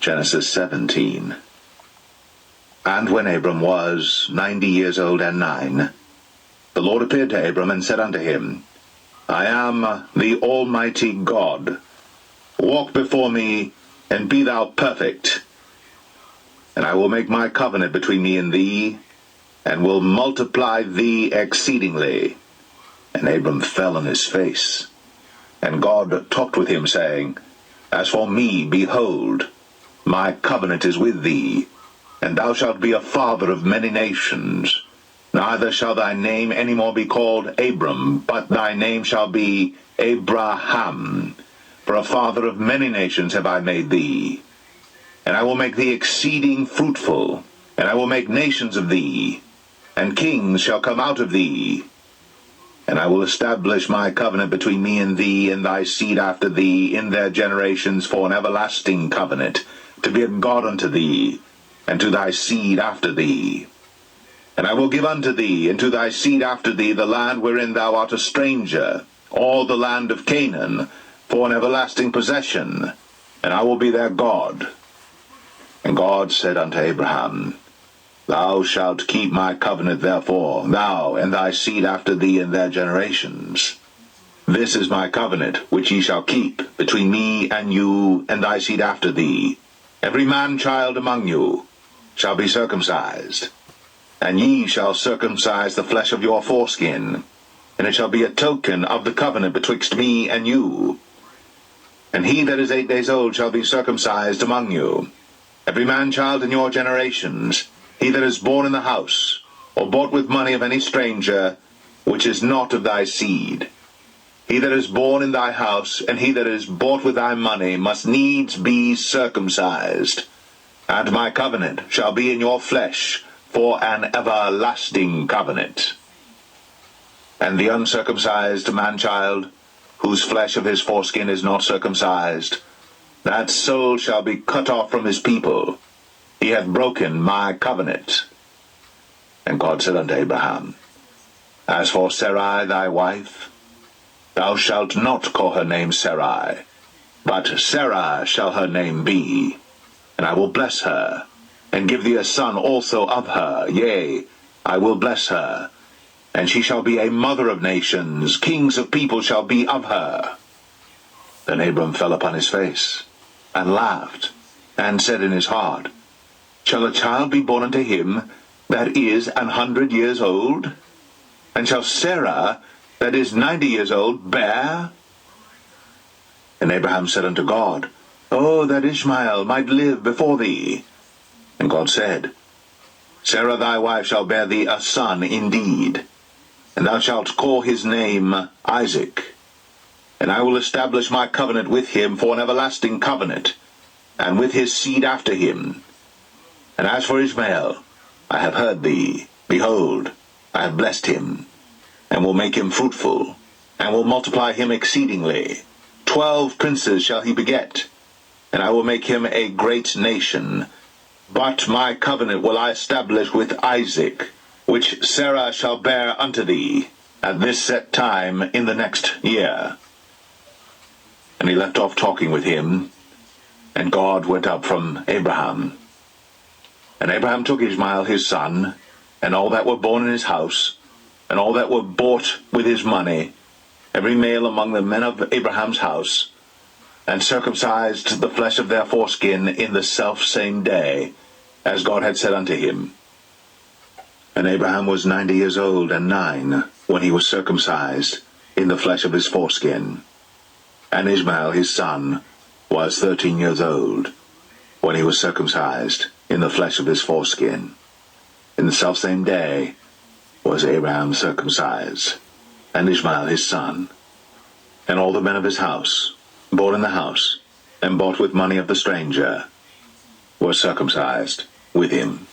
Genesis-17. And when Abram was 90 years old and 9, the Lord appeared to Abram and said unto him, I am the Almighty God. Walk before me, and be thou perfect. And I will make my covenant between me and thee, and will multiply thee exceedingly. And Abram fell on his face. And God talked with him, saying, As for me, behold, my covenant is with thee, and thou shalt be a father of many nations. Neither shall thy name any more be called Abram, but thy name shall be Abraham. For a father of many nations have I made thee. And I will make thee exceeding fruitful, and I will make nations of thee, and kings shall come out of thee. And I will establish my covenant between me and thee and thy seed after thee in their generations for an everlasting covenant, to be a God unto thee, and to thy seed after thee. And I will give unto thee and to thy seed after thee the land wherein thou art a stranger, all the land of Canaan, for an everlasting possession, and I will be their God. And God said unto Abraham, Thou shalt keep my covenant therefore, thou and thy seed after thee in their generations. This is my covenant which ye shall keep between me and you and thy seed after thee. Every man-child among you shall be circumcised, and ye shall circumcise the flesh of your foreskin, and it shall be a token of the covenant betwixt me and you. And he that is 8 days old shall be circumcised among you. Every man-child in your generations, he that is born in the house, or bought with money of any stranger, which is not of thy seed. He that is born in thy house, and he that is bought with thy money, must needs be circumcised. And my covenant shall be in your flesh, for an everlasting covenant. And the uncircumcised man-child, whose flesh of his foreskin is not circumcised, that soul shall be cut off from his people. He hath broken my covenant. And God said unto Abraham, As for Sarai thy wife, thou shalt not call her name Sarai, but Sarah shall her name be. And I will bless her, and give thee a son also of her. Yea, I will bless her, and she shall be a mother of nations. Kings of people shall be of her. Then Abram fell upon his face, and laughed, and said in his heart, Shall a child be born unto him that is 100 years old? And shall Sarah, that is 90 years old, bear? And Abraham said unto God, Oh, that Ishmael might live before thee. And God said, Sarah thy wife shall bear thee a son indeed, and thou shalt call his name Isaac. And I will establish my covenant with him for an everlasting covenant, and with his seed after him. And as for Ishmael, I have heard thee. Behold, I have blessed him, and will make him fruitful, and will multiply him exceedingly. 12 princes shall he beget, and I will make him a great nation. But my covenant will I establish with Isaac, which Sarah shall bear unto thee at this set time in the next year. And he left off talking with him, and God went up from Abraham. And Abraham took Ishmael his son, and all that were born in his house, and all that were bought with his money, every male among the men of Abraham's house, and circumcised the flesh of their foreskin in the selfsame day, as God had said unto him. And Abraham was 90 years old and 9 when he was circumcised in the flesh of his foreskin. And Ishmael his son was 13 years old when he was circumcised in the flesh of his foreskin. In the selfsame day was Abraham circumcised, and Ishmael his son, and all the men of his house, born in the house, and bought with money of the stranger, were circumcised with him.